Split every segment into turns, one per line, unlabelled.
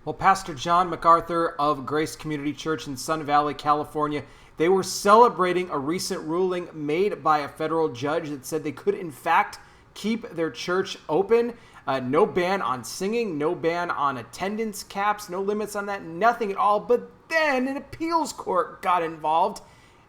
Well, Pastor John MacArthur of Grace Community Church in Sun Valley, California, they were celebrating a recent ruling made by a federal judge that said they could, in fact, keep their church open. No ban on singing, no ban on attendance caps, no limits on that, nothing at all. But then an appeals court got involved,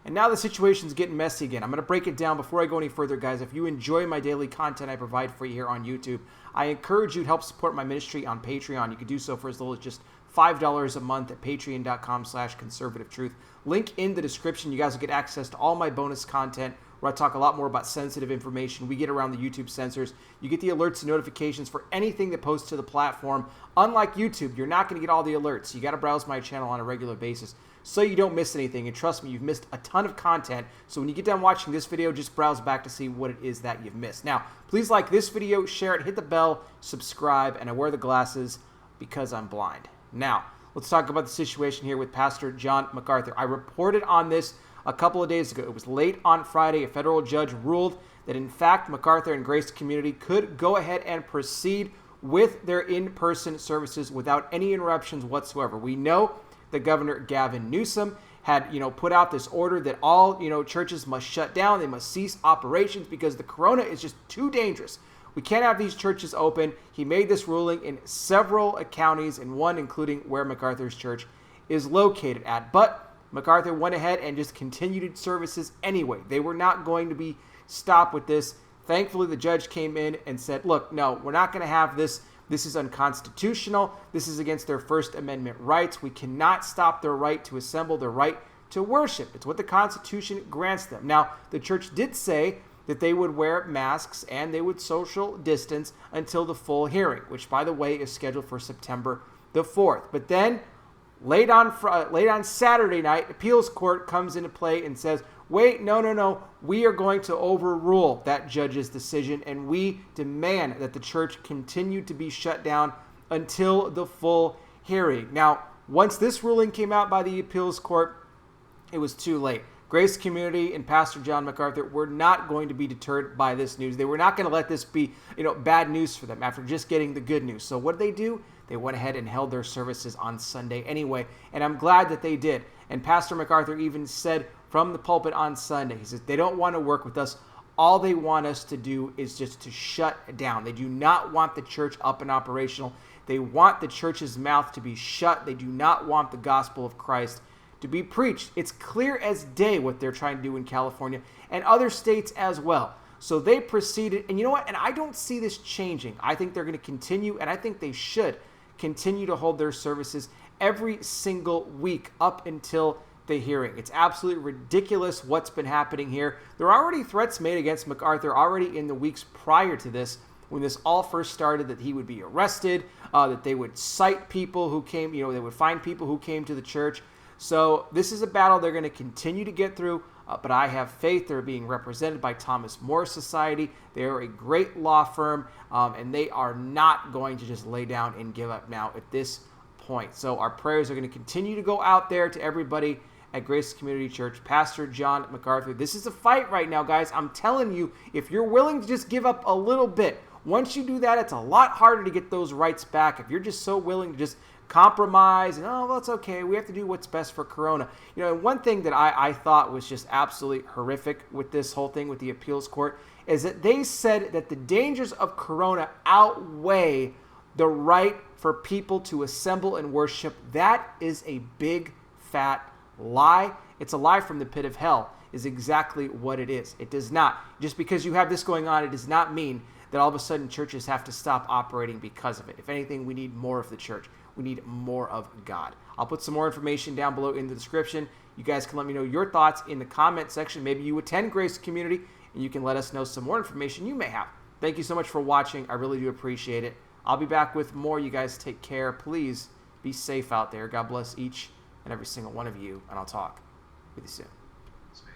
and now the situation's getting messy again. I'm going to break it down before I go any further, guys. If you enjoy my daily content I provide for you here on YouTube, I encourage you to help support my ministry on Patreon. You can do so for as little as just $5 a month at patreon.com/conservative-truth. Link in the description. You guys will get access to all my bonus content where I talk a lot more about sensitive information. We get around the YouTube censors. You get the alerts and notifications for anything that posts to the platform. Unlike YouTube, you're not going to get all the alerts. You got to browse my channel on a regular basis so you don't miss anything. And trust me, you've missed a ton of content. So when you get done watching this video, just browse back to see what it is that you've missed. Now, please like this video, share it, hit the bell, subscribe, and I wear the glasses because I'm blind. Now, let's talk about the situation here with Pastor John MacArthur. I reported on this a couple of days ago. It was late on Friday. A federal judge ruled that, in fact, MacArthur and Grace Community could go ahead and proceed with their in-person services without any interruptions whatsoever. We know that Governor Gavin Newsom had, put out this order that all, churches must shut down. They must cease operations because the corona is just too dangerous. We can't have these churches open. He made this ruling in several counties, and one including where MacArthur's church is located at. But MacArthur went ahead and just continued services anyway. They were not going to be stopped with this. Thankfully, the judge came in and said, look, no, we're not going to have this. This is unconstitutional. This is against their First Amendment rights. We cannot stop their right to assemble, their right to worship. It's what the Constitution grants them. Now, the church did say that they would wear masks and they would social distance until the full hearing, which, by the way, is scheduled for September the 4th. But then, late on Saturday night, appeals court comes into play and says, wait, no, we are going to overrule that judge's decision, and we demand that the church continue to be shut down until the full hearing. Now, once this ruling came out by the appeals court, it was too late. Grace Community and Pastor John MacArthur were not going to be deterred by this news. They were not going to let this be, bad news for them after just getting the good news. So what did they do? They went ahead and held their services on Sunday anyway, and I'm glad that they did. And Pastor MacArthur even said from the pulpit on Sunday, he says, they don't want to work with us. All they want us to do is just to shut down. They do not want the church up and operational. They want the church's mouth to be shut. They do not want the gospel of Christ to be preached. It's clear as day what they're trying to do in California and other states as well. So they proceeded, and you know what? And I don't see this changing. I think they're going to continue, and I think they should continue to hold their services every single week up until the hearing. It's absolutely ridiculous what's been happening here. There are already threats made against MacArthur already in the weeks prior to this, when this all first started, that he would be arrested, that they would cite people who came, they would find people who came to the church. So this is a battle they're going to continue to get through, but I have faith. They're being represented by Thomas More Society. They are a great law firm, and they are not going to just lay down and give up now at this point. So our prayers are going to continue to go out there to everybody at Grace Community Church. Pastor John MacArthur, this is a fight right now, guys. I'm telling you, if you're willing to just give up a little bit, once you do that, it's a lot harder to get those rights back. If you're just so willing to just compromise and, well, it's okay, we have to do what's best for Corona. And one thing that I thought was just absolutely horrific with this whole thing with the appeals court is that they said that the dangers of Corona outweigh the right for people to assemble and worship. That is a big, fat lie. It's a lie from the pit of hell, is exactly what it is. It does not. Just because you have this going on, it does not mean that all of a sudden churches have to stop operating because of it. If anything, we need more of the church. We need more of God. I'll put some more information down below in the description. You guys can let me know your thoughts in the comment section. Maybe you attend Grace Community, and you can let us know some more information you may have. Thank you so much for watching. I really do appreciate it. I'll be back with more. You guys take care. Please be safe out there. God bless each and every single one of you, and I'll talk with you soon.